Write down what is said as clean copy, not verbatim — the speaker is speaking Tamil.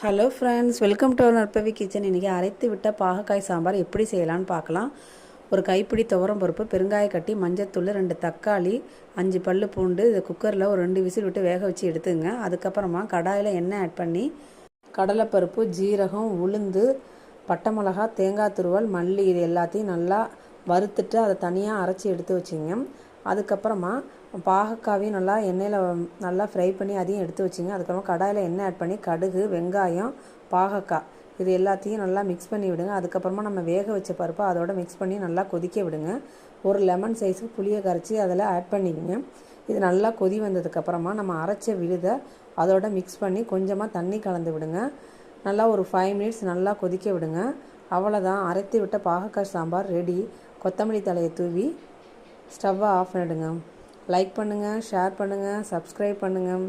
Hello friends, welcome to Narpavi kitchen. இன்றைக்கி அரைத்து விட்ட பாகக்காய் சாம்பார் எப்படி செய்யலான்னு பார்க்கலாம். ஒரு கைப்பிடி துவரம் பருப்பு, பெருங்காய கட்டி, மஞ்சத்தூள், 2 தக்காளி, 5 பல்லு பூண்டு. இதை குக்கரில் ஒரு 2 விசில் விட்டு வேக வச்சு எடுத்துங்க. அதுக்கப்புறமா கடாயில் எண்ணெய் ஆட் பண்ணி கடலைப்பருப்பு, ஜீரகம், உளுந்து, பட்டை மிளகா, தேங்காய் துருவல், மல்லி இது எல்லாத்தையும் நல்லா வறுத்துட்டு அதை தனியாக அரைச்சி எடுத்து வச்சிங்க. அதுக்கப்புறமா பாகக்காவையும் நல்லா எண்ணெயில் நல்லா ஃப்ரை பண்ணி அதையும் எடுத்து வச்சிங்க. அதுக்கப்புறமா கடாயில் எண்ணெய் ஆட் பண்ணி கடுகு, வெங்காயம், பாகக்காய் இது எல்லாத்தையும் நல்லா மிக்ஸ் பண்ணி விடுங்க. அதுக்கப்புறமா நம்ம வேக வச்ச பருப்பை அதோட மிக்ஸ் பண்ணி நல்லா கொதிக்க விடுங்க. ஒரு லெமன் சைஸுக்கு புளியை கரைச்சி அதில் ஆட் பண்ணிக்கங்க. இது நல்லா கொதி வந்ததுக்கப்புறமா நம்ம அரைச்ச விழுதை அதோட மிக்ஸ் பண்ணி கொஞ்சமாக தண்ணி கலந்து விடுங்க. நல்லா ஒரு 5 மினிட்ஸ் நல்லா கொதிக்க விடுங்க. அவ்வளோதான், அரைத்து விட்ட பாகக்காய் சாம்பார் ரெடி. கொத்தமல்லி தலையை தூவி ஸ்டவ்வை ஆஃப் பண்ணிடுங்க. லைக் பண்ணுங்கள், ஷேர் பண்ணுங்கள், சப்ஸ்கிரைப் பண்ணுங்கள்.